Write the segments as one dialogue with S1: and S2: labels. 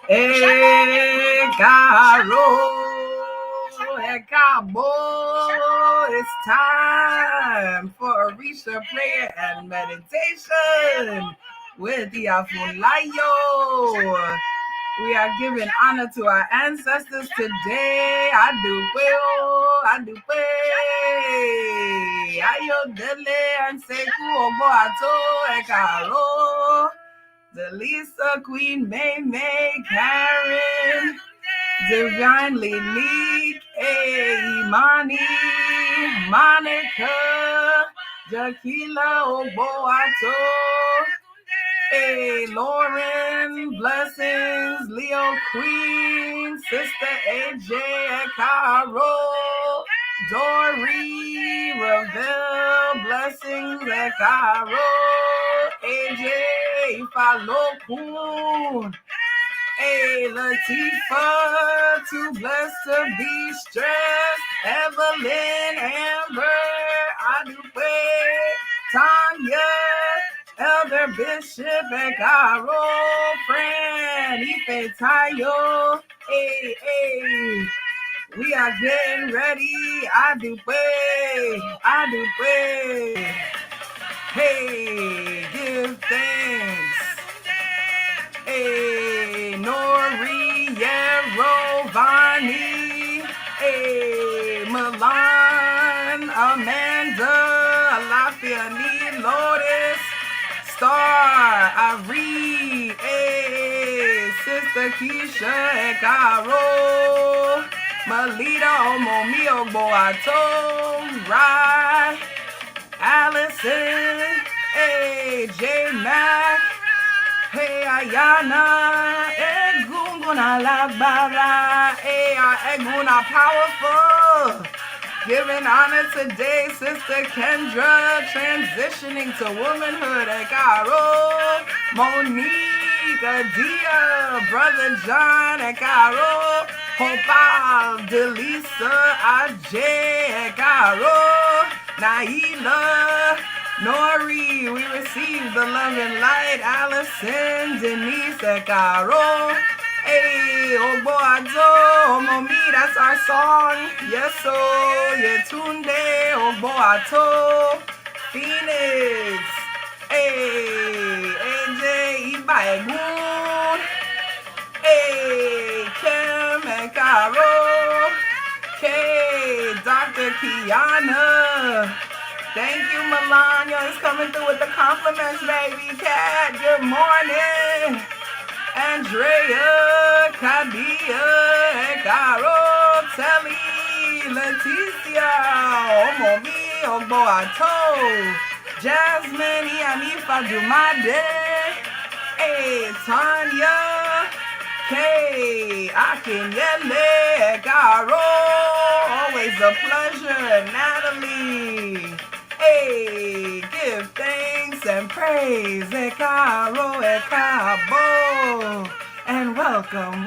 S1: Egaro, Agbo. It's time for Orisa Prayer and Meditation with Iya Funlayo. We are giving honor to our ancestors today. Adupe. Ayodele and Seku Ogbo Ato Ekaro. Delisa, Queen May, Karen, Divinely Meek, Imani, Monica, Jaquila, Oboato, Lauren, Blessings, Leo Queen, Sister AJ, Caro, Dory, Ravel, Blessings, Caro, AJ, Falokun, Latifa, too blessed to be stressed, Evelyn, Amber, Adupe, Tanya, Elder Bishop, Caro, Fran, Ife Tayo, we are getting ready, Adupe. Hey, give thanks. Hey, Nori, Vani. Hey, Milan, Amanda, Lafiani, Lotus, Star, Ari. Hey, Sister Keisha, Caro, Malita, Omomi, Ogboato, Rai, Allison, hey, J Mac, hey, Ayana, Egunguna Lagbara, hey, Eguna Powerful. Giving honor today, Sister Kendra, transitioning to womanhood, Ekaro, Monique, Adia, Brother John, Ekaro, Hopal, Delisa, Ajay, Ekaro, Naila, Nori, we receive the love and light. Allison, Denise, Caro. Hey, Ogboato, Omomi, that's our song. Yes, so, Yetunde, Ogboato, Phoenix. Hey, AJ, Iba Egun. Hey, Kim and Caro. Hey, Dr. Kiana. Thank you, Melania. It's coming through with the compliments, baby cat. Good morning. Andrea, Kadia, Caro, Telly, Leticia, Omomi, Ogboato, Jasmine, Ianifa Dumade, hey, Tanya, Kay, Akinyele, Caro, always a pleasure, Natalie. Hey, give thanks and praise, Ekaro, Ekabo, and welcome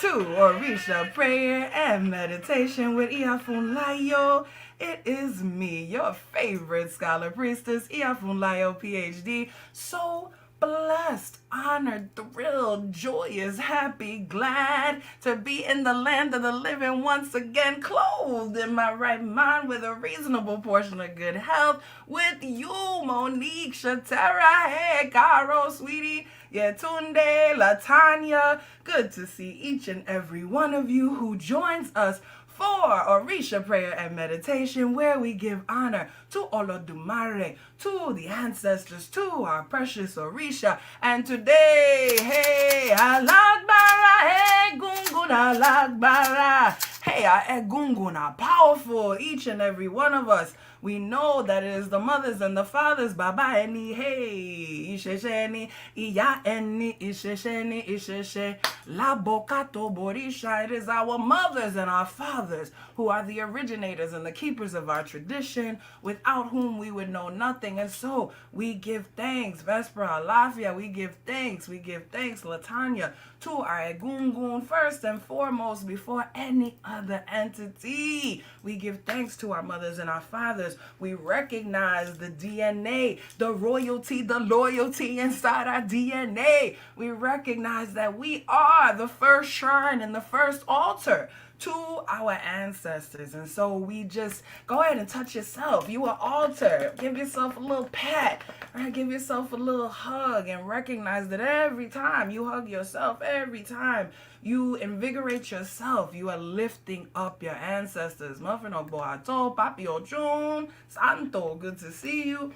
S1: to Orisa Prayer and Meditation with Iya Funlayo. It is me, your favorite scholar priestess, Iya Funlayo, PhD. So blessed, honored, thrilled, joyous, happy, glad to be in the land of the living once again, clothed in my right mind with a reasonable portion of good health, with you, Monique, Shatera, hey, Caro, sweetie, Yetunde, Latanya. Good to see each and every one of you who joins us for Orisa Prayer and Meditation, where we give honor to Olodumare, to the ancestors, to our precious Orisa. And today, hey, Alagbara, hey, Gungun Alagbara, hey, Egungun are powerful, each and every one of us. We know that it is the mothers and the fathers, Baba Eni, hey, Ishesheni, Iya Eni, Ishesheni, Isheshe, La Bokato Borisha. It is our mothers and our fathers who are the originators and the keepers of our tradition, without whom we would know nothing. And so we give thanks, Vespera, Lafia, we give thanks, Latanya, to our Egungun first and foremost before any other entity. We give thanks to our mothers and our fathers. We recognize the DNA, the royalty, the loyalty inside our DNA. We recognize that we are the first shrine and the first altar to our ancestors. And so we just go ahead and touch yourself. You are altar. Give yourself a little pat, right? Give yourself a little hug and recognize that every time you hug yourself, every time you invigorate yourself, you are lifting up your ancestors. Muffin Boato, Papi Ochun, Santo, good to see you.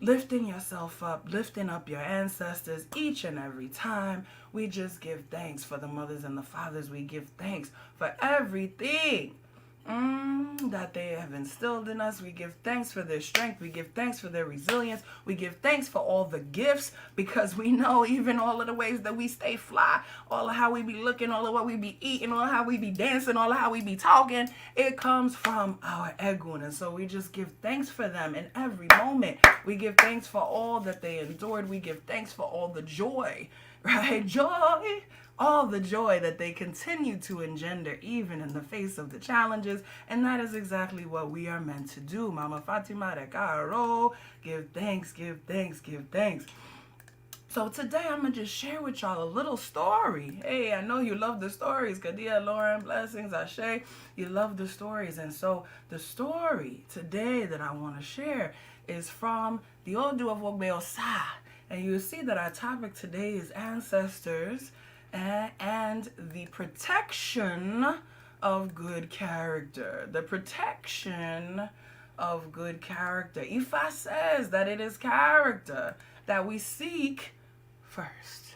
S1: Lifting yourself up, lifting up your ancestors each and every time. We just give thanks for the mothers and the fathers. We give thanks for everything that they have instilled in us. We give thanks for their strength. We give thanks for their resilience. We give thanks for all the gifts, because we know even all of the ways that we stay fly, all of how we be looking, all of what we be eating, all of how we be dancing, all of how we be talking, it comes from our Egun. And so we just give thanks for them in every moment. We give thanks for all that they endured. We give thanks for all the joy, right? Joy. All the joy that they continue to engender even in the face of the challenges. And that is exactly what we are meant to do. Mama Fatima de Caro, give thanks, give thanks, give thanks. So today I'm going to just share with y'all a little story. Hey, I know you love the stories. Kadia, Lauren, blessings, Ashe. You love the stories. And so the story today that I want to share is from the Odu of Ogbeosa. And you'll see that our topic today is ancestors and the protection of good character. The protection of good character. Ifa says that it is character that we seek first.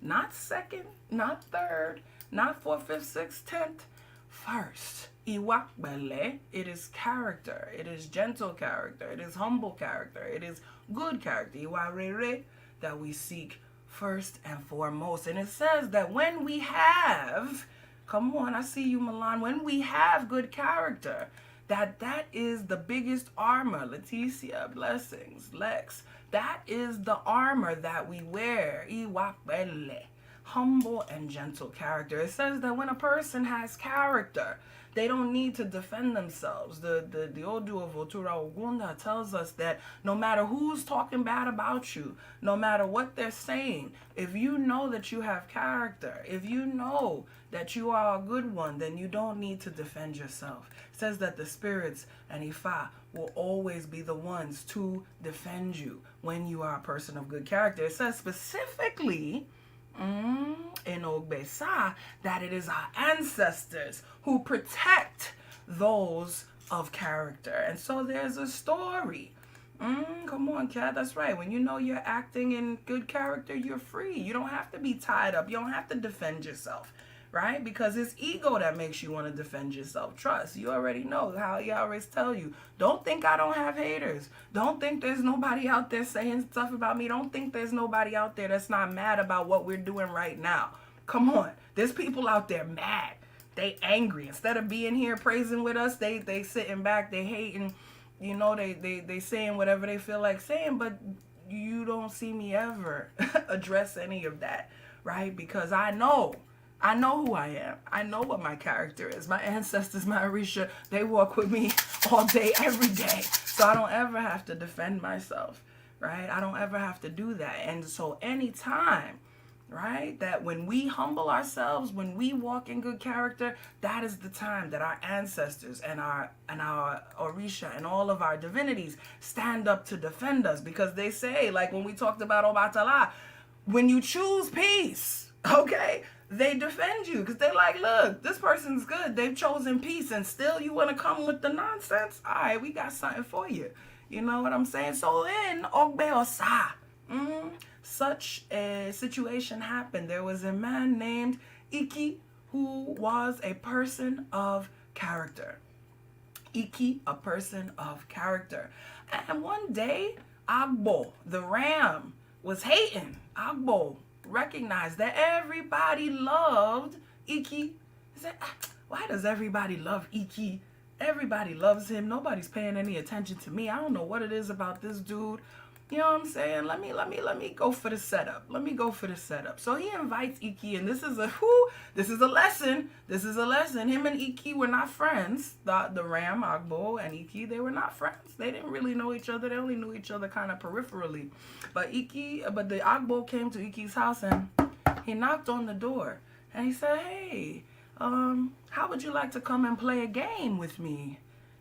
S1: Not second, not third, not fourth, fifth, sixth, 10th. First. Iwakbele, it is character. It is gentle character. It is humble character. It is good character. Iwarere, that we seek first and foremost. And it says that when we have, come on, I see you, Milan, when we have good character, that is the biggest armor. Leticia, blessings, Lex. That is the armor that we wear. Iwakbele, humble and gentle character. It says that when a person has character, they don't need to defend themselves. The Odu of Otura Ogunda tells us that no matter who's talking bad about you, no matter what they're saying, if you know that you have character, if you know that you are a good one, then you don't need to defend yourself. It says that the spirits and Ifa will always be the ones to defend you when you are a person of good character. It says specifically in Ogbesa that it is our ancestors who protect those of character. And so there's a story. Come on, Kat, that's right. When you know you're acting in good character, you're free. You don't have to be tied up. You don't have to defend yourself, right? Because it's ego that makes you want to defend yourself. Trust. You already know how he always tell you. Don't think I don't have haters. Don't think there's nobody out there saying stuff about me. Don't think there's nobody out there that's not mad about what we're doing right now. Come on. There's people out there mad. They angry. Instead of being here praising with us, they sitting back, they hating, you know, they saying whatever they feel like saying, but you don't see me ever address any of that, right? Because I know who I am. I know what my character is. My ancestors, my Orisa, they walk with me all day, every day. So I don't ever have to defend myself, right? I don't ever have to do that. And so anytime, right, that when we humble ourselves, when we walk in good character, that is the time that our ancestors and our Orisa and all of our divinities stand up to defend us. Because they say, like when we talked about Obatala, when you choose peace, okay, they defend you because they're like, look, this person's good. They've chosen peace and still you want to come with the nonsense? All right, we got something for you. You know what I'm saying? So in Ogbeosa, such a situation happened. There was a man named Iki who was a person of character. Iki, a person of character. And one day, Agbo, the ram, was hating. Agbo recognized that everybody loved Iki. He said, why does everybody love Iki? Everybody loves him. Nobody's paying any attention to me. I don't know what it is about this dude. You know what I'm saying? Let me go for the setup. Let me go for the setup. So he invites Iki, and this is a lesson. This is a lesson. Him and Iki were not friends. The ram, Agbo, and Iki, they were not friends. They didn't really know each other. They only knew each other kind of peripherally. But the Agbo came to Iki's house, and he knocked on the door, and he said, hey, how would you like to come and play a game with me?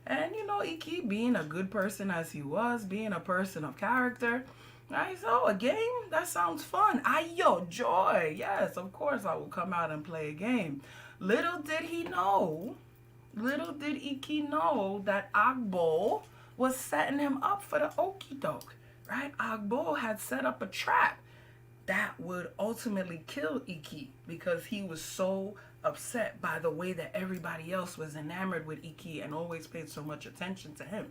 S1: And, you know, Iki, being a good person as he was, being a person of character, I said, oh, a game? That sounds fun. Ayo, joy. Yes, of course I will come out and play a game. Little did Iki know that Agbo was setting him up for the okie doke, right? Agbo had set up a trap that would ultimately kill Iki because he was so upset by the way that everybody else was enamored with Iki and always paid so much attention to him.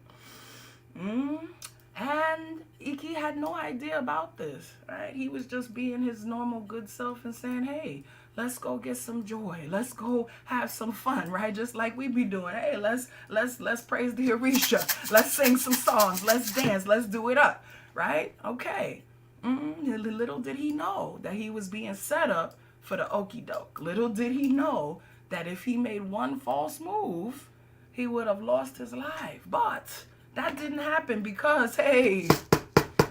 S1: And Iki had no idea about this, right? He was just being his normal good self and saying, hey, let's go get some joy. Let's go have some fun, right? Just like we be doing. Hey, let's praise the Orisa. Let's sing some songs. Let's dance. Let's do it up, right? Okay. Little did he know that he was being set up for the okie doke. Little did he know that if he made one false move, he would have lost his life. But that didn't happen because, hey,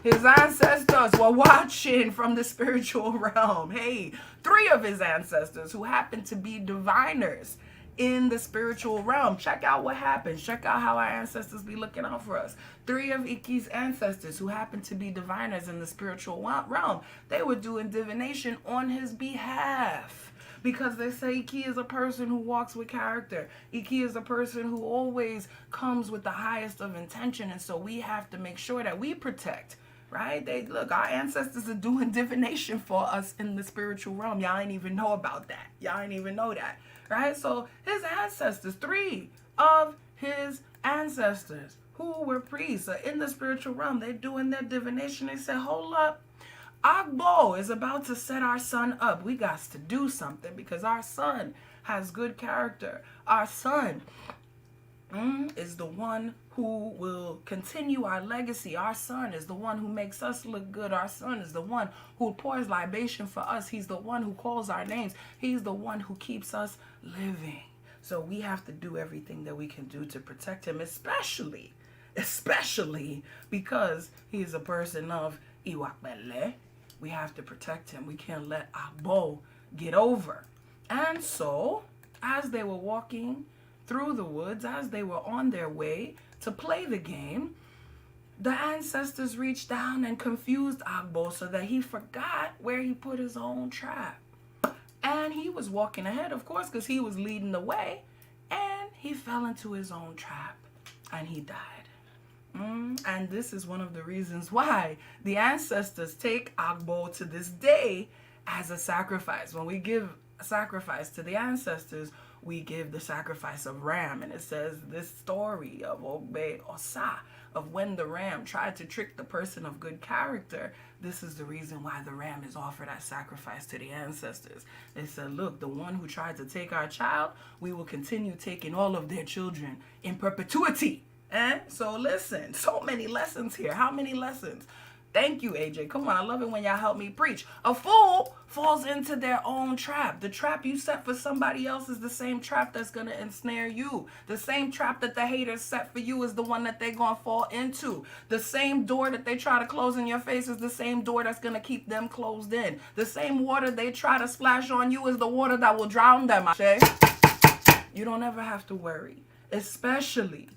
S1: his ancestors were watching from the spiritual realm. Hey, 3 of his ancestors who happened to be diviners in the spiritual realm. Check out what happens. Check out how our ancestors be looking out for us. 3 of Iki's ancestors who happened to be diviners in the spiritual realm, they were doing divination on his behalf. Because they say Iki is a person who walks with character. Iki is a person who always comes with the highest of intention. And so we have to make sure that we protect, right? Look, our ancestors are doing divination for us in the spiritual realm. Y'all ain't even know about that. Y'all ain't even know that. Right? So his ancestors, 3 of his ancestors who were priests are in the spiritual realm. They're doing their divination. They said, hold up. Agbo is about to set our son up. We got to do something because our son has good character. Our son is the one who will continue our legacy. Our son is the one who makes us look good. Our son is the one who pours libation for us. He's the one who calls our names. He's the one who keeps us living. So we have to do everything that we can do to protect him, especially because he is a person of Iwakbele. We have to protect him. We can't let Agbo get over. And so, as they were walking through the woods, as they were on their way to play the game, the ancestors reached down and confused Agbo so that he forgot where he put his own trap. And he was walking ahead, of course, because he was leading the way, and he fell into his own trap and he died. And this is one of the reasons why the ancestors take Agbo to this day as a sacrifice. When we give a sacrifice to the ancestors, we give the sacrifice of ram. And it says this story of Ogbe Osa, of when the ram tried to trick the person of good character. This is the reason why the ram is offered as sacrifice to the ancestors. They said, look, the one who tried to take our child, we will continue taking all of their children in perpetuity. So listen, so many lessons here. How many lessons? Thank you, AJ. Come on, I love it when y'all help me preach. A fool falls into their own trap. The trap you set for somebody else is the same trap that's going to ensnare you. The same trap that the haters set for you is the one that they're going to fall into. The same door that they try to close in your face is the same door that's going to keep them closed in. The same water they try to splash on you is the water that will drown them. You don't ever have to worry, especially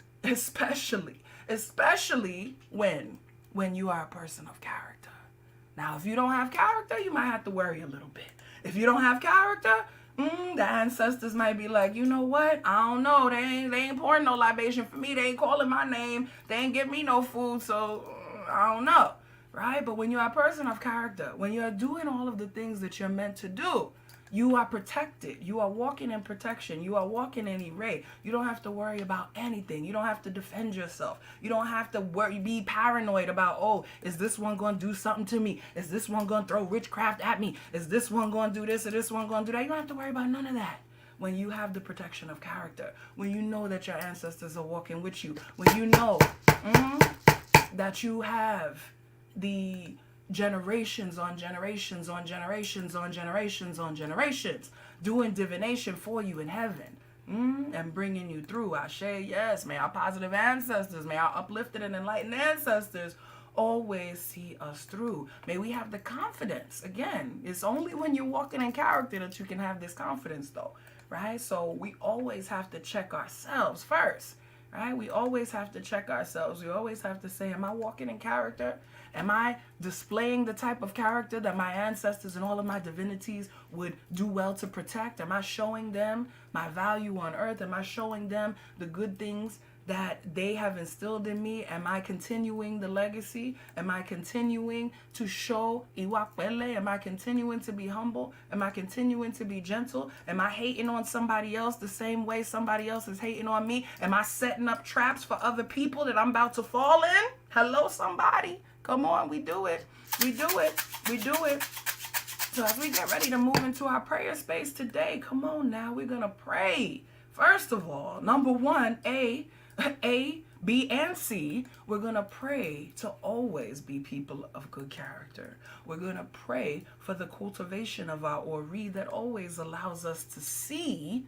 S1: when you are a person of character. Now, if you don't have character, you might have to worry a little bit. If you don't have character, the ancestors might be like, you know what? I don't know. They ain't pouring no libation for me. They ain't calling my name. They ain't give me no food. So I don't know. Right? But when you're a person of character, when you're doing all of the things that you're meant to do, You are protected. You are walking in protection. You are walking in Ire. You don't have to worry about anything. You don't have to defend yourself. You don't have to be paranoid about, oh, is this one going to do something to me? Is this one going to throw witchcraft at me? Is this one going to do this or this one going to do that? You don't have to worry about none of that. When you have the protection of character, when you know that your ancestors are walking with you, when you know that you have the generations on generations on generations on generations on generations doing divination for you in heaven and bringing you through. Ashe, yes. May our positive ancestors, may our uplifted and enlightened ancestors always see us through. May we have the confidence. Again, it's only when you're walking in character that you can have this confidence, though, right? So we always have to check ourselves first, right? We always have to check ourselves. We always have to say, am I walking in character? Am I displaying the type of character that my ancestors and all of my divinities would do well to protect? Am I showing them my value on earth? Am I showing them the good things that they have instilled in me? Am I continuing the legacy? Am I continuing to show iwakwele? Am I continuing to be humble? Am I continuing to be gentle? Am I hating on somebody else the same way somebody else is hating on me? Am I setting up traps for other people that I'm about to fall in? Hello, somebody. Come on, we do it. We do it. We do it. So as we get ready to move into our prayer space today, come on now, we're going to pray. First of all, number one, A, B, and C, we're going to pray to always be people of good character. We're going to pray for the cultivation of our Ori that always allows us to see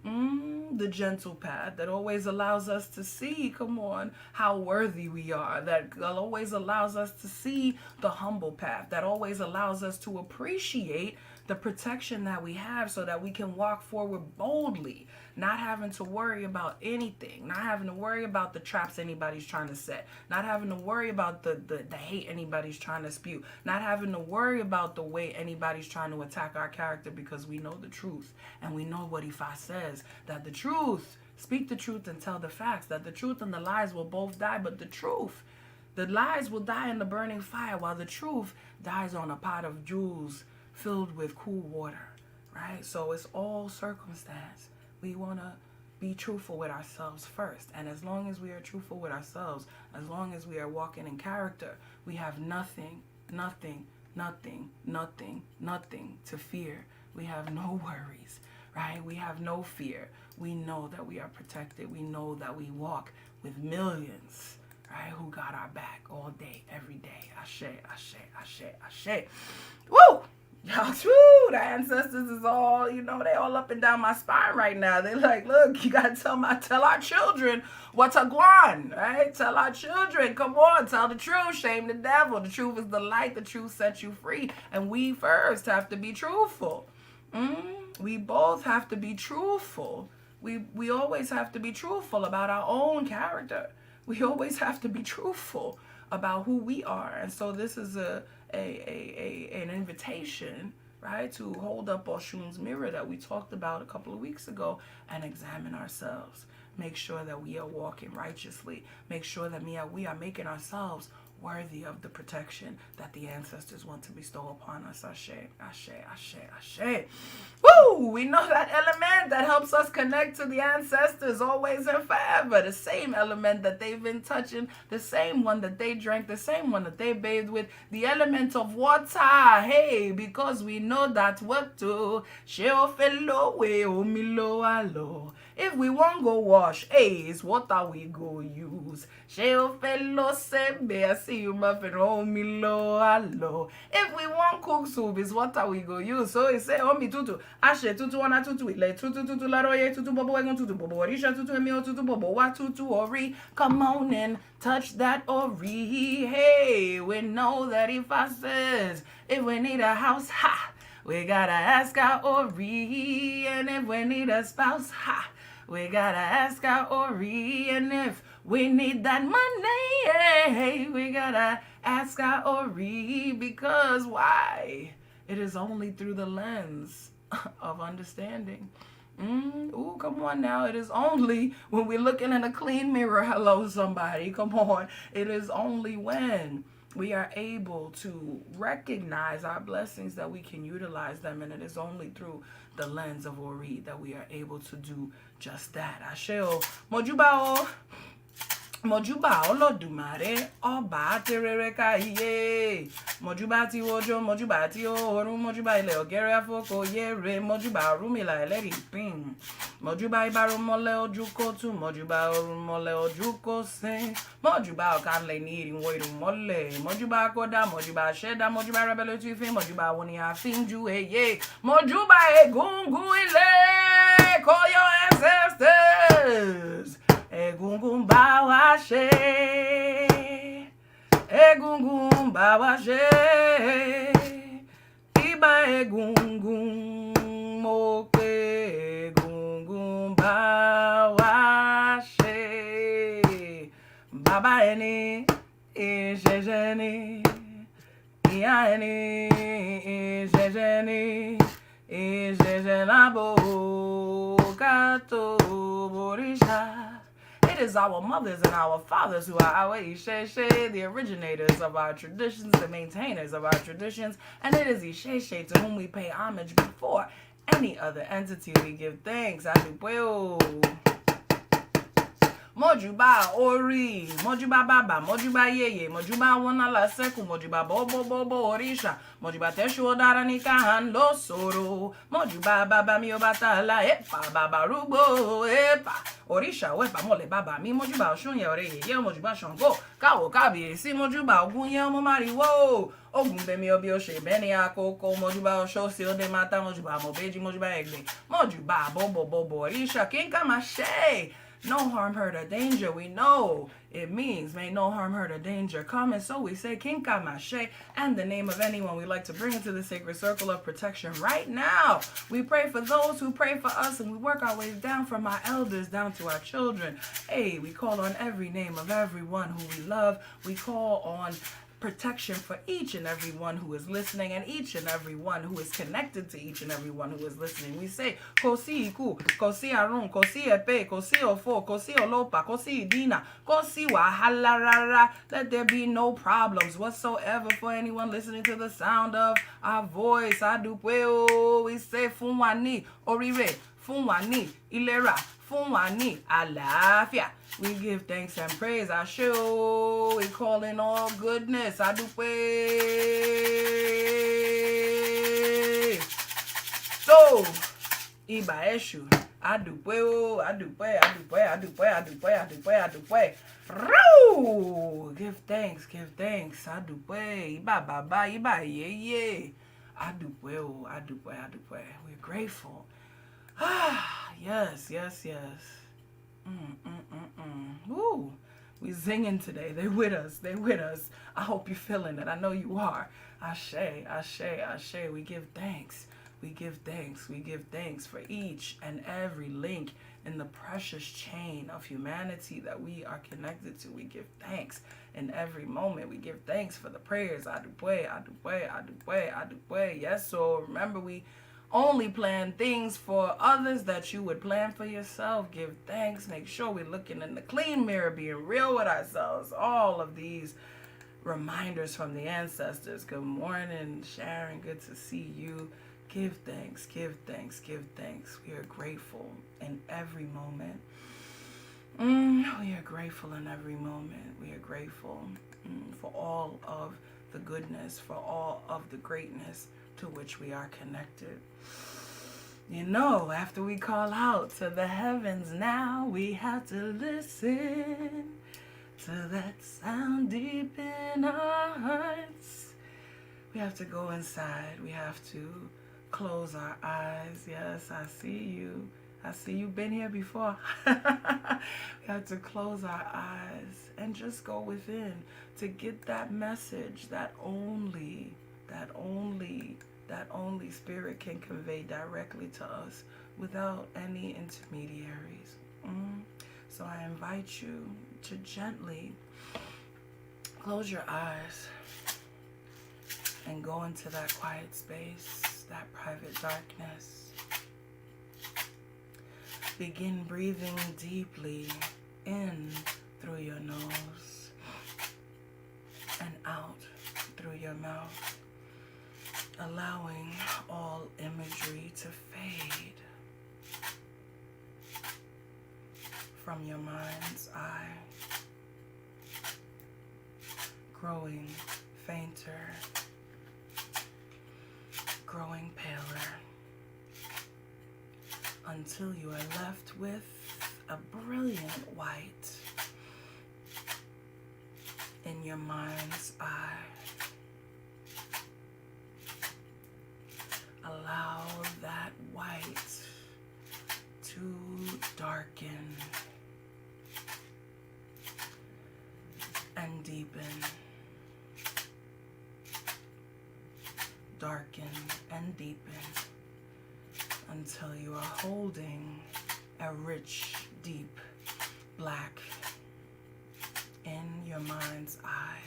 S1: the gentle path, that always allows us to see, come on, how worthy we are, that always allows us to see the humble path, that always allows us to appreciate the protection that we have so that we can walk forward boldly, not having to worry about anything, not having to worry about the traps anybody's trying to set, not having to worry about the hate anybody's trying to spew, not having to worry about the way anybody's trying to attack our character, because we know the truth and we know what Ifa says, that the truth, speak the truth and tell the facts, that the truth and the lies will both die, but the lies will die in the burning fire while the truth dies on a pot of jewels filled with cool water, right? So it's all circumstance. We want to be truthful with ourselves first. And as long as we are truthful with ourselves, as long as we are walking in character, we have nothing to fear. We have no worries, right? We have no fear. We know that we are protected. We know that we walk with millions, right, who got our back all day, every day. Ashe, ashe, ashe, ashe. Woo! Y'all, woo, the ancestors is all, they all up and down my spine right now. They're like, look, you got to tell our children what's a guan, right? Tell our children, come on, tell the truth, shame the devil. The truth is the light, the truth sets you free. And we first have to be truthful. We both have to be truthful. We always have to be truthful about our own character. We always have to be truthful about who we are. And so this is an invitation, right, to hold up Oshun's mirror that we talked about a couple of weeks ago and examine ourselves. Make sure that we are walking righteously. Make sure that we are making ourselves worthy of the protection that the ancestors want to bestow upon us. Ashe, ashe, ashe, ashe. Woo! We know that element that helps us connect to the ancestors always and forever. The same element that they've been touching, the same one that they drank, the same one that they bathed with, the element of water. Hey, because we know that what to share fellow way omilo alo. If we won't go wash, is what are we go use? Share fellow sembe, I see you muffin omilo alo. If we won't cook soup, is what are we go use? So he say omi tutu, ashe tutu wana tutu, ile tutu tutu la roye tutu bobo wegon tutu bobo, orisha tutu emio tutu bobo, wa tutu ori. Come on and touch that ori. Hey, we know that if I says, if we need a house, ha, we gotta ask our Ori. And if we need a spouse, ha, we gotta ask our Ori. And if we need that money, hey, we gotta ask our Ori. Because why? It is only through the lens of understanding. Ooh, come on now. It is only when we're looking in a clean mirror. Hello, somebody. Come on. It is only when we are able to recognize our blessings, that we can utilize them, and it is only through the lens of Ori that we are able to do just that. Asheo Mojubao. Mojuba Olodumare Oba Terere Kaiye Mojuba ti Ojo Mojuba ti Oru Mojuba Ile Ogere Afoko Yere Mojuba Rumila Eleri Pin Mojuba Ibaru Mole Ojuko tu Mojuba Oru Mole Ojuko Sin Mojuba Okanle Niri Woiru Mole Mojuba Koda Mojuba Sheda Mojuba Rebele Tufi Mojuba Woni Afinju Eye Mojuba Egungu Ile Call your ancestors Egungun bawashe, egungun bawashe, iba egungun mope, egungun bawashe, baba eni, ijejeni, iya eni, ijejeni, ijejenabo kato borisha. It is our mothers and our fathers who are our Isheshe, the originators of our traditions, the maintainers of our traditions, and it is Isheshe to whom we pay homage before any other entity. We give thanks. Adupeo. Mojuba Ori, Mojuba Baba, Mojuba Yeye, Mojuba Wanala Seku, Mojuba Bobo Bobo Orisha, Mojuba Teshu Odaranika Hando Soro, Mojuba Baba Miobatala, Epa Baba Rubo, Epa Orisha, Wepa Mole Baba, Mi Mojuba Shunya Ore, Ye Mojuba Shango, Kao Kabi, Si Mojuba, Ogunya Momari, Wo, Ogumbe Miobio Beni Akoko, Mojuba Shosio de Mata, Mojuba Mobeji, Mojuba Egbe, Mojuba Bobo Bobo Orisha, Kinka Mashe. No harm, hurt, or danger. We know it means may no harm, hurt, or danger come. And so we say, Kinka Mashe, and the name of anyone we like to bring into the sacred circle of protection right now. We pray for those who pray for us, and we work our ways down from our elders down to our children. Hey, we call on every name of everyone who we love. We call on protection for each and every one who is listening, and each and every one who is connected to each and every one who is listening. We say, Kosi Iku, Kosi Arun, Kosi Epe, Kosi Ofo, Kosi Olopa, Kosi Idina, Kosi Wahalarara. Let there be no problems whatsoever for anyone listening to the sound of our voice. Adupeo, we say, Funwani, Orire, Funwani, Ilera, Funwani, Alafia. We give thanks and praise. Asho, we call in all goodness. Adupe. So, Iba Eshu. Adupe, Adupe, Adupe. Roo! Give thanks. Adupe. Iba Baba, Iba Ye. Adupe. We're grateful. Yes. Woo. We singing today. They with us. I hope you're feeling it. I know you are. Ashe. We give thanks. We give thanks for each and every link in the precious chain of humanity that we are connected to. We give thanks in every moment. We give thanks for the prayers. Adupe. Yes, so remember, we only plan things for others that you would plan for yourself. Give thanks. Make sure we're looking in the clean mirror, being real with ourselves. All of these reminders from the ancestors. Good morning, Sharon. Good to see you. Give thanks. We are grateful in every moment. We are grateful in every moment. We are grateful for all of the goodness, for all of the greatness to which we are connected. You know, after we call out to the heavens now, we have to listen to that sound deep in our hearts. We have to go inside. We have to close our eyes. Yes, I see you. You've been here before. We have to close our eyes and just go within to get that message that only Spirit can convey directly to us without any intermediaries. So I invite you to gently close your eyes and go into that quiet space, that private darkness. Begin breathing deeply in through your nose and out through your mouth, allowing all imagery to fade from your mind's eye, growing fainter, growing paler, until you are left with a brilliant white in your mind's eye. Allow that white to darken and deepen, darken and deepen, until you are holding a rich, deep black in your mind's eye.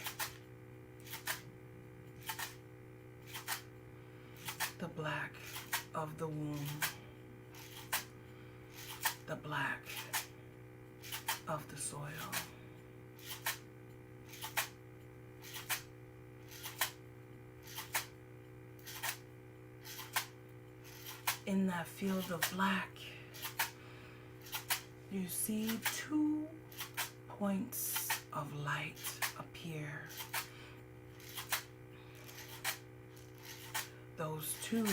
S1: The black of the womb, the black of the soil. In that field of black, you see 2 points of light appear. Those 2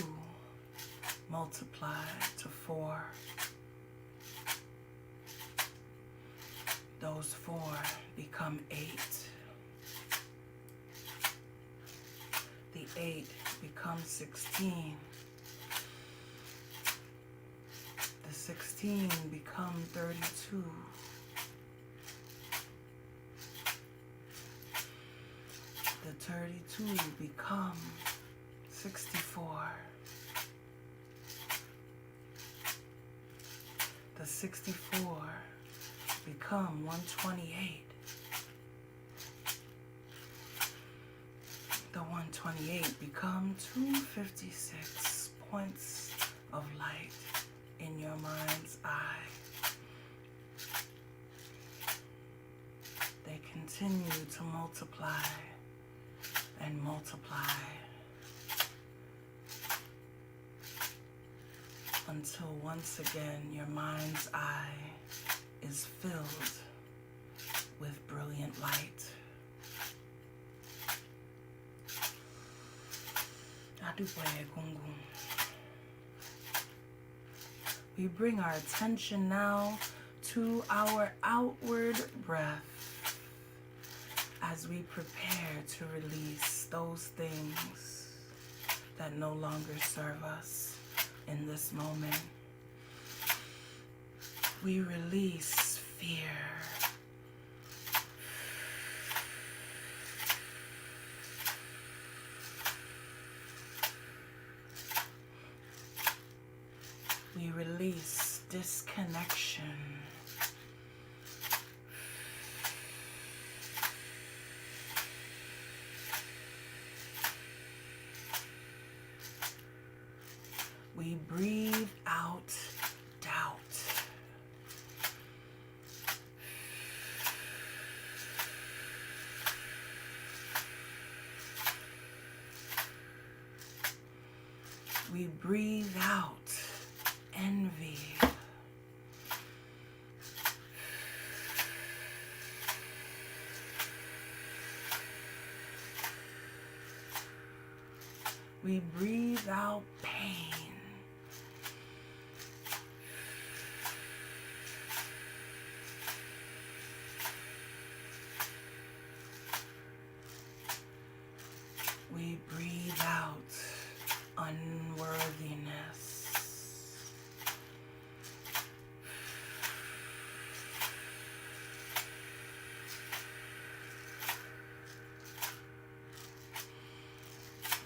S1: multiply to 4. Those 4 become 8. The 8 becomes 16. The 16 become 32. The 32 become 64. The 64 become 128. The 128 become 256 points of light in your mind's eye. They continue to multiply and multiply until once again your mind's eye is filled with brilliant light. We bring our attention now to our outward breath as we prepare to release those things that no longer serve us in this moment. We release fear. We release disconnection. We breathe out doubt. We breathe out envy. We breathe out pain. We breathe out unworthiness.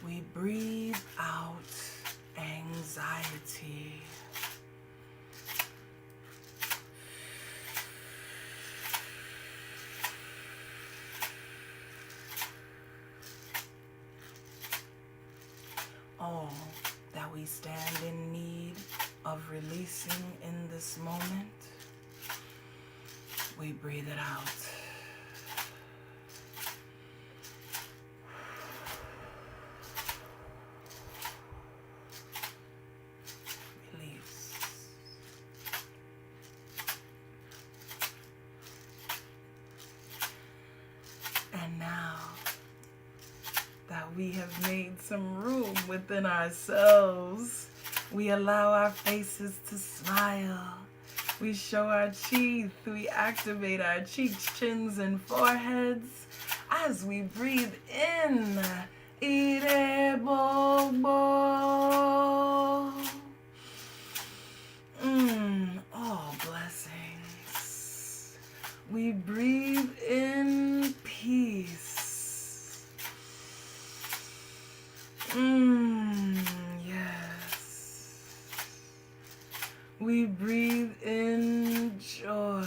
S1: We breathe out anxiety. All that we stand in need of releasing in this moment, we breathe it out. have made some room within ourselves. We allow our faces to smile. We show our teeth. We activate our cheeks, chins, and foreheads as we breathe in. Ire bobo. All blessings. We breathe in peace. Yes. We breathe in joy.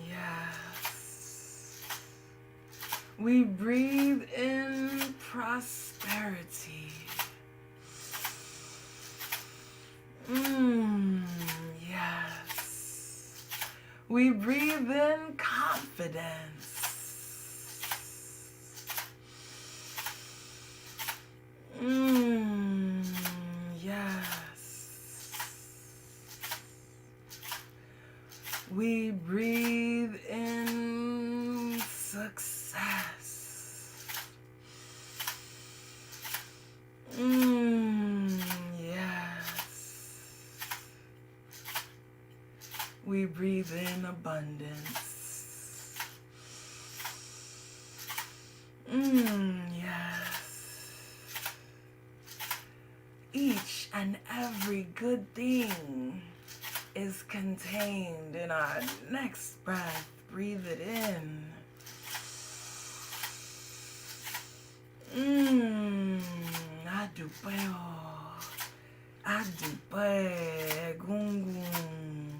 S1: Yes. We breathe in prosperity. Yes. We breathe in confidence. Yes. We breathe in success. Yes. We breathe in abundance. Yes. Each and every good thing is contained in our next breath. Breathe it in. Adupeo. Adupe. Gungun.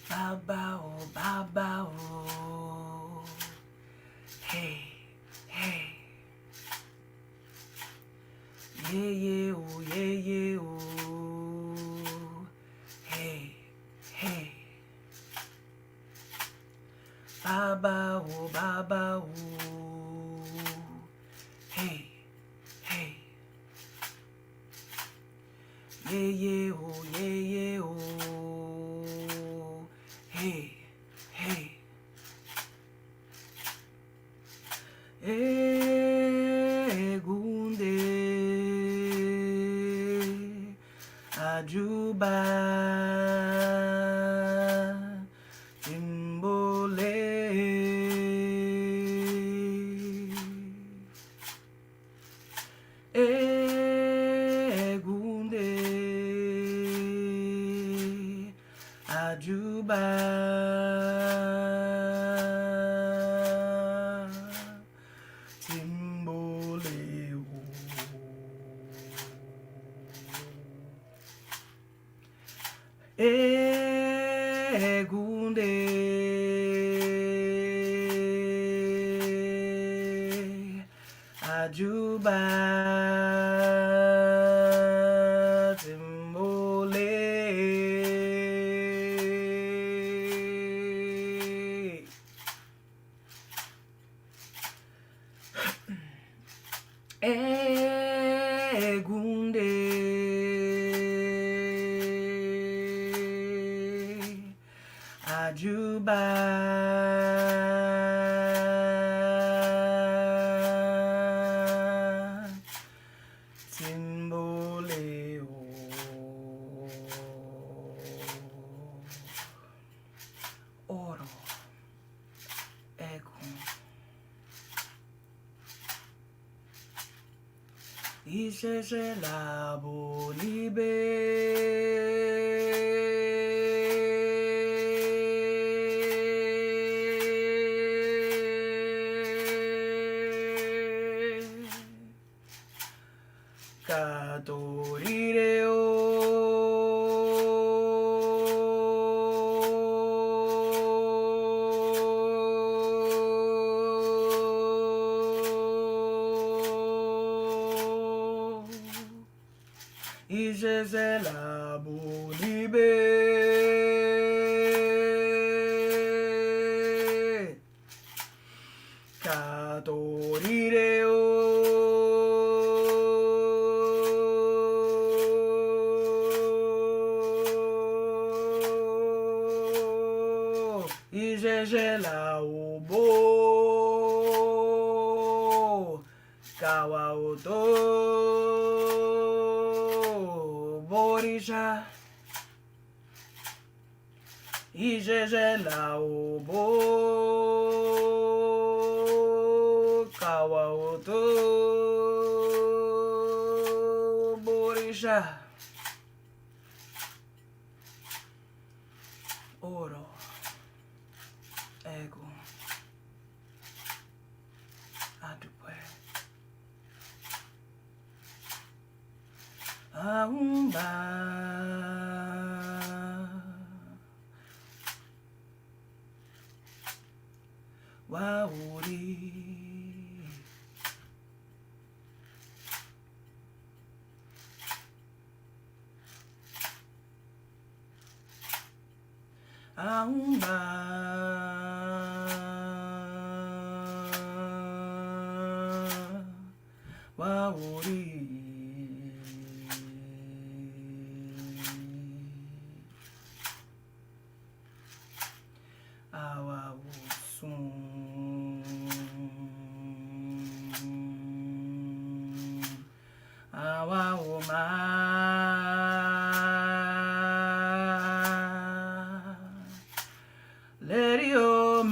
S1: Baba oh, baba oh. Hey, hey. Yeah, yeah, oh, yeah, yeah, oh. Hey, hey. Baba oh, baba oh. Hey, hey. Yeah, yeah, oh, yeah, yeah, oh. Hey, hey. Egunde Ajuba Timbole Egunde Ajuba Egunde Ajuba Timbole Egunde Ajuba Timbole Oro Egun Isheshe labo libe Katorire o Isheshe labo libe Katorire o Ijeje la obo kawa oto borisha. Ijeje la obo kawa oto borisha. Oro ego adupwe aumba wauri aumba wauri awa usun awa uma let your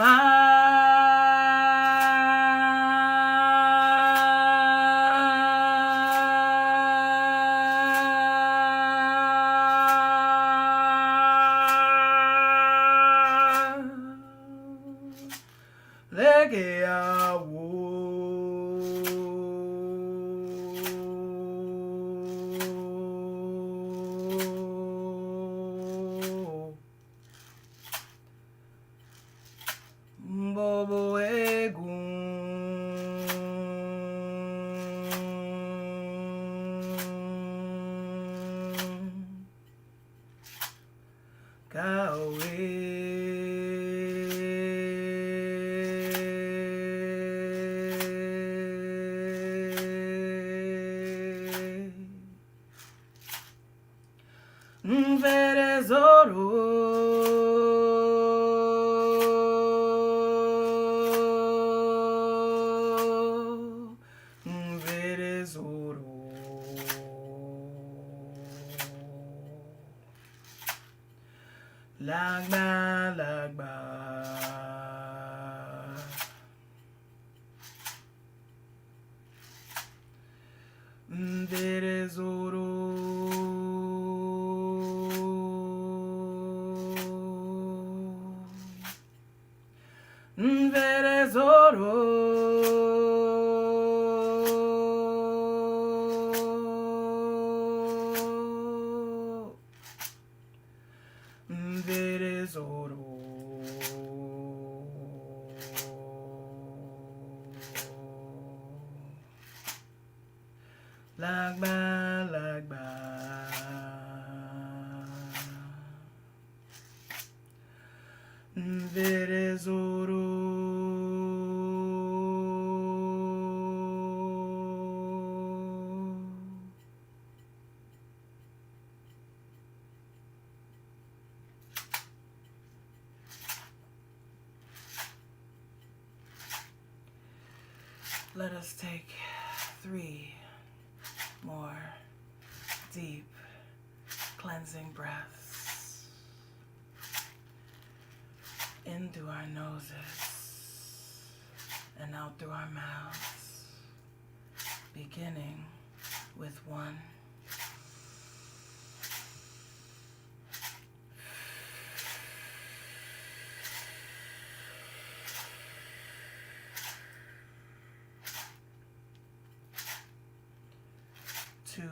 S1: lege awo bobo egun kawe Verezoro Verezoro Lagba Lagba Verezoro Verezoro Verezoro Lagba Lagba Verezoro Let us take 3 more deep cleansing breaths in through our noses and out through our mouths, beginning with 1. 2.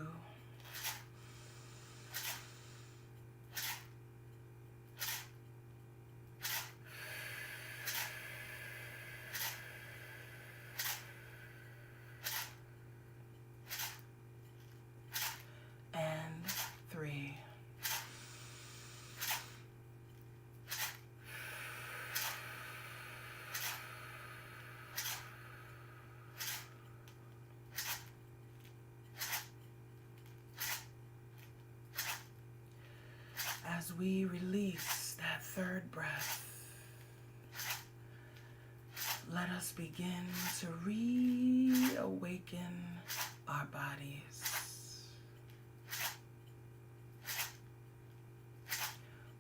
S1: And 3. As we release that 3rd breath, us begin to reawaken our bodies.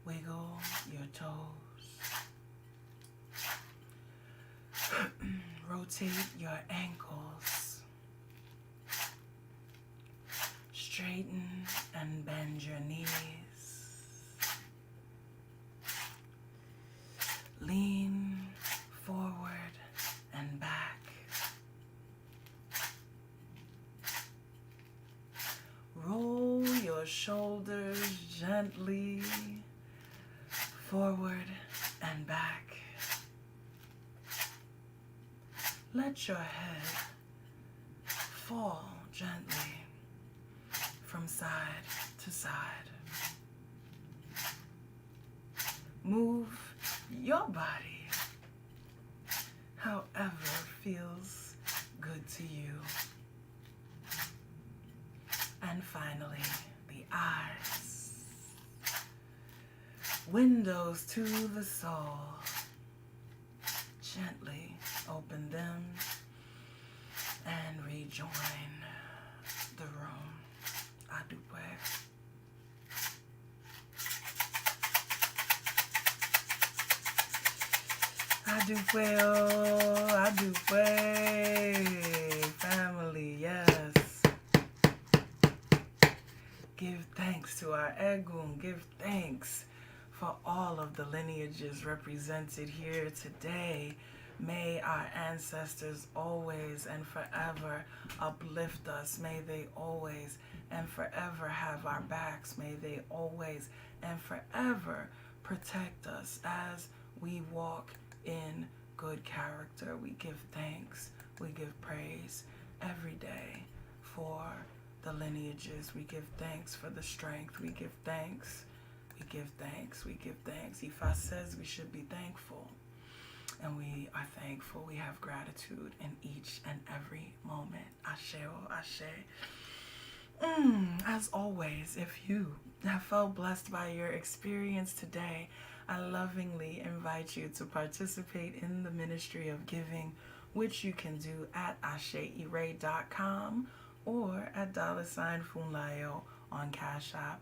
S1: Wiggle your toes. Rotate your ankles. Straighten and bend your knees. Lean forward and back. Roll your shoulders gently forward and back. Let your head fall gently from side to side. Move your body however feels good to you. And finally, the eyes. Windows to the soul. Gently open them and rejoin the room. Adupwe. Adupwe, family, yes. Give thanks to our Egun. Give thanks for all of the lineages represented here today. May our ancestors always and forever uplift us. May they always and forever have our backs. May they always and forever protect us as we walk in good character. We give thanks, we give praise every day for the lineages. We give thanks for the strength. We give thanks, we give thanks, we give thanks. Ifa says we should be thankful, and we are thankful. We have gratitude in each and every moment. Ashe, oh Ashe. As always, if you have felt blessed by your experience today, I lovingly invite you to participate in the ministry of giving, which you can do at asheire.com or at $Funlayo on Cash App.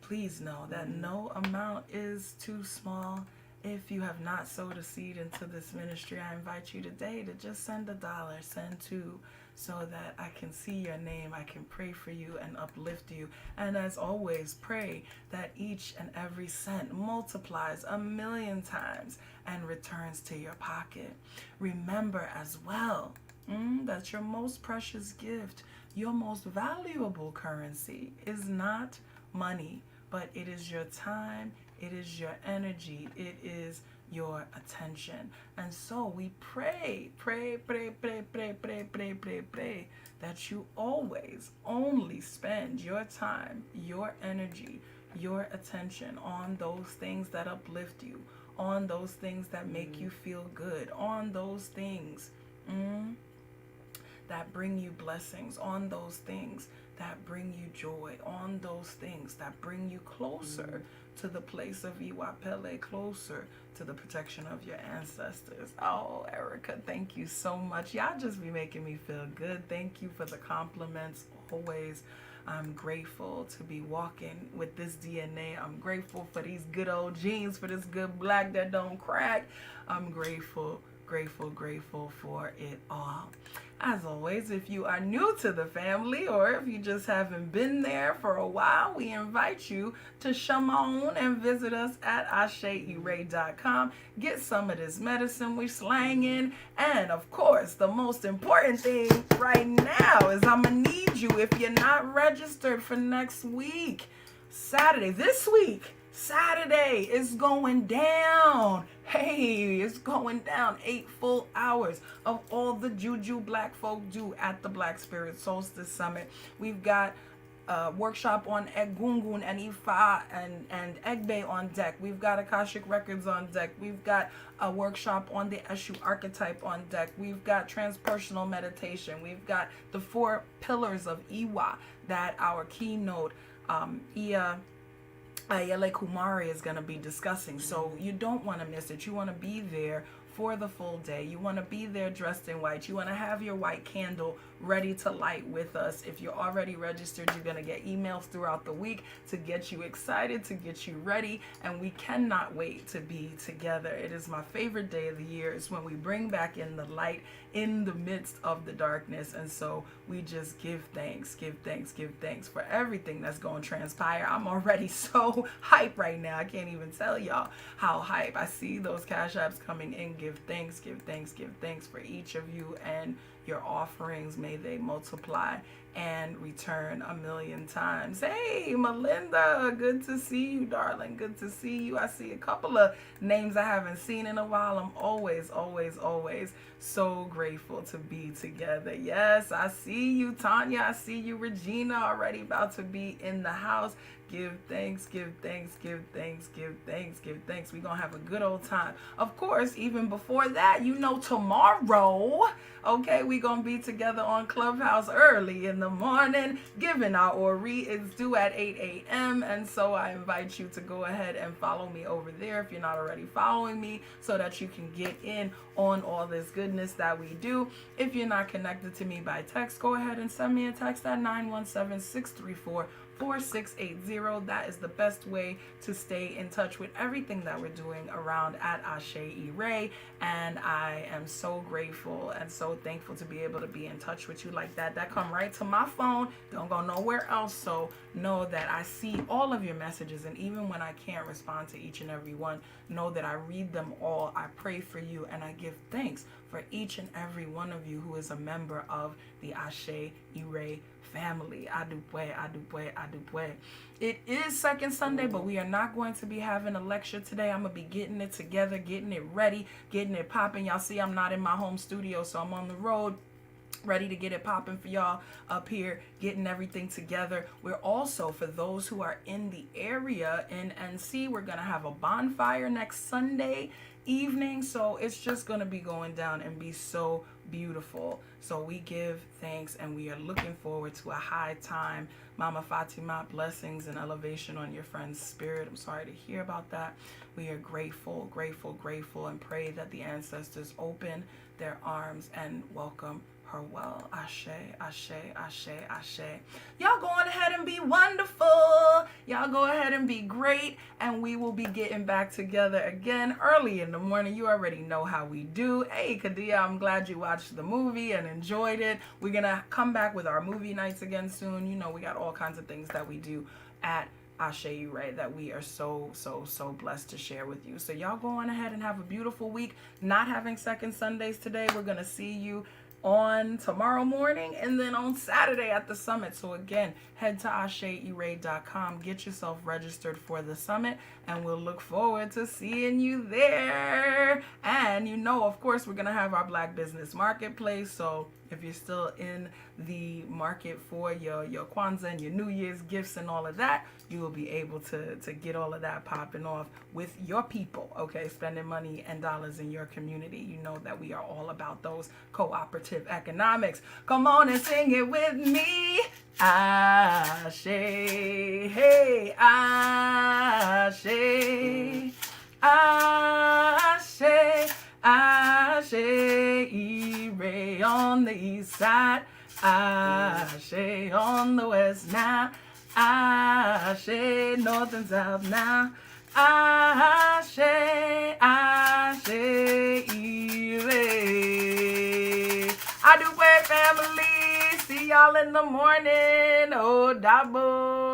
S1: Please know that no amount is too small. If you have not sowed a seed into this ministry, I invite you today to just send $1, send $2, so that I can see your name, I can pray for you and uplift you. And as always, pray that each and every cent multiplies 1,000,000 times and returns to your pocket. Remember as well that your most precious gift, your most valuable currency is not money, but it is your time, it is your energy, it is your attention. And so we pray that you always only spend your time, your energy, your attention on those things that uplift you, on those things that make you feel good, on those things that bring you blessings, on those things that bring you joy, on those things that bring you closer to the place of Iwapele, closer to the protection of your ancestors. Oh, Erica, thank you so much. Y'all just be making me feel good. Thank you for the compliments always. I'm grateful to be walking with this DNA. I'm grateful for these good old genes, for this good black that don't crack. I'm grateful for it all. As always, if you are new to the family or if you just haven't been there for a while, we invite you to come on and visit us at asheire.com. Get some of this medicine we're slanging. And of course, the most important thing right now is I'm going to need you, if you're not registered for next week, Saturday, this week, Saturday is going down. Hey, it's going down 8 full hours of all the juju black folk do at the Black Spirit Solstice Summit. We've got a workshop on Egungun and Ifa and Egbe on deck. We've got Akashic Records on deck. We've got a workshop on the Eshu archetype on deck. We've got transpersonal meditation. We've got the 4 pillars of Iwa that our keynote, Iya Kumari, is going to be discussing. So you don't want to miss it. You want to be there for the full day. You want to be there dressed in white. You want to have your white candle ready to light with us. If you're already registered, you're going to get emails throughout the week to get you excited, to get you ready, and we cannot wait to be together. It is my favorite day of the year. It's when we bring back in the light in the midst of the darkness, and so we just give thanks for everything that's going to transpire. I'm already so hype right now. I can't even tell y'all how hype. I see those cash apps coming in. Give thanks for each of you and your offerings. May they multiply and return 1,000,000 times. Hey, Melinda, good to see you, darling. Good to see you. I see a couple of names I haven't seen in a while. I'm always so grateful to be together. Yes, I see you, Tanya. I see you, Regina, already about to be in the house. Give thanks. We're going to have a good old time. Of course, even before that, tomorrow, okay, we're going to be together on Clubhouse early in the morning, giving our Ori. It's due at 8 a.m. And so I invite you to go ahead and follow me over there if you're not already following me, so that you can get in on all this goodness that we do. If you're not connected to me by text, go ahead and send me a text at 917-634-4680. That is the best way to stay in touch with everything that we're doing around at Ase Ire. And I am so grateful and so thankful to be able to be in touch with you like that. That come right to my phone. Don't go nowhere else. So know that I see all of your messages. And even when I can't respond to each and every one, know that I read them all. I pray for you and I give thanks for each and every one of you who is a member of the Ase Ire family. Adupwe. It is second Sunday, but we are not going to be having a lecture today. I'm going to be getting it together, getting it ready, getting it popping. Y'all see I'm not in my home studio, so I'm on the road, ready to get it popping for y'all up here, getting everything together. We're also, for those who are in the area in NC, we're going to have a bonfire next Sunday evening. So it's just going to be going down and be so beautiful. So we give thanks and we are looking forward to a high time. Mama Fatima, blessings and elevation on your friend's spirit. I'm sorry to hear about that. We are grateful, and pray that the ancestors open their arms and welcome her well. Ashe. Y'all go on ahead and be wonderful. Y'all go ahead and be great. And we will be getting back together again early in the morning. You already know how we do. Hey, Kadia, I'm glad you watched the movie and enjoyed it. We're going to come back with our movie nights again soon. We got all kinds of things that we do at Ase Ire that we are so blessed to share with you. So y'all go on ahead and have a beautiful week. Not having second Sundays today. We're going to see you on tomorrow morning and then on Saturday at the summit. So again, head to aseire.com, get yourself registered for the summit, and we'll look forward to seeing you there. And of course, we're gonna have our Black Business Marketplace. So if you're still in the market for your Kwanzaa and your New Year's gifts and all of that, you will be able to get all of that popping off with your people, okay? Spending money and dollars in your community. You know that we are all about those cooperative economics. Come on and sing it with me. Ashe, hey, Ashe, Ashe, Ashe Ire on the east side, Ashe on the west now, Ashe north and south now, Ashe, Ashe Ire. Adupwe family, see y'all in the morning. Oh, Dabo.